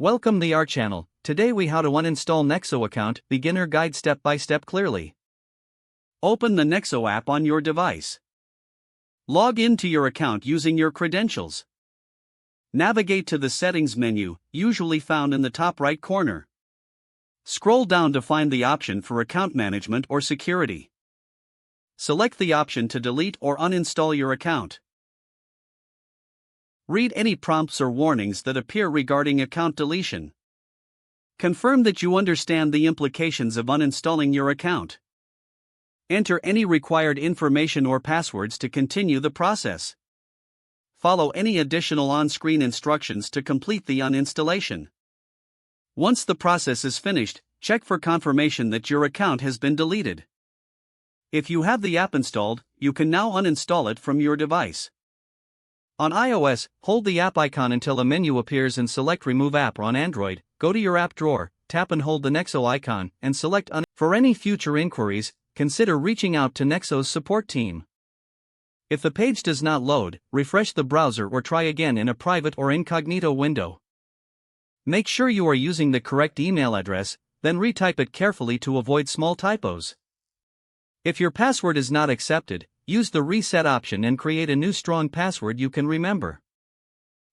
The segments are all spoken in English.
Welcome to our channel. Today we how to uninstall Nexo account, beginner guide step by step clearly. Open the Nexo app on your device. Log into your account using your credentials. Navigate to the settings menu, usually found in the top right corner. Scroll down to find the option for account management or security. Select the option to delete or uninstall your account. Read any prompts or warnings that appear regarding account deletion. Confirm that you understand the implications of uninstalling your account. Enter any required information or passwords to continue the process. Follow any additional on-screen instructions to complete the uninstallation. Once the process is finished, check for confirmation that your account has been deleted. If you have the app installed, you can now uninstall it from your device. On iOS, hold the app icon until a menu appears and select Remove App. On Android, go to your app drawer, tap and hold the Nexo icon, and select For any future inquiries, consider reaching out to Nexo's support team. If the page does not load, refresh the browser or try again in a private or incognito window. Make sure you are using the correct email address, then retype it carefully to avoid small typos. If your password is not accepted, use the reset option and create a new strong password you can remember.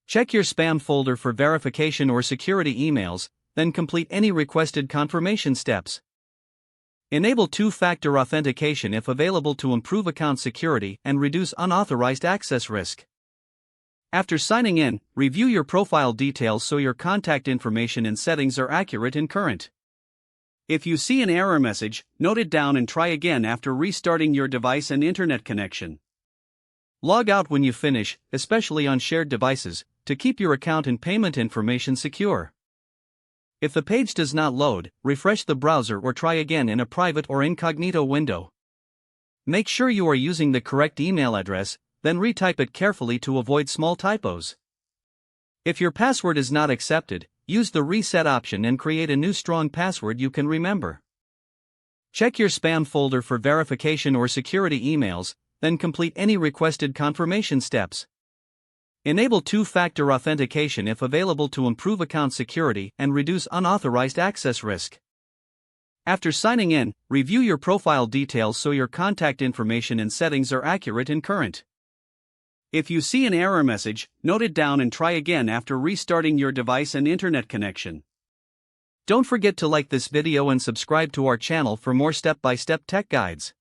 Check your spam folder for verification or security emails, then complete any requested confirmation steps. Enable two-factor authentication if available to improve account security and reduce unauthorized access risk. After signing in, review your profile details so your contact information and settings are accurate and current. If you see an error message, note it down and try again after restarting your device and internet connection. Log out when you finish, especially on shared devices, to keep your account and payment information secure. If the page does not load, refresh the browser or try again in a private or incognito window. Make sure you are using the correct email address, then retype it carefully to avoid small typos. If your password is not accepted, use the reset option and create a new strong password you can remember. Check your spam folder for verification or security emails, then complete any requested confirmation steps. Enable two-factor authentication if available to improve account security and reduce unauthorized access risk. After signing in, review your profile details so your contact information and settings are accurate and current. If you see an error message, note it down and try again after restarting your device and internet connection. Don't forget to like this video and subscribe to our channel for more step-by-step tech guides.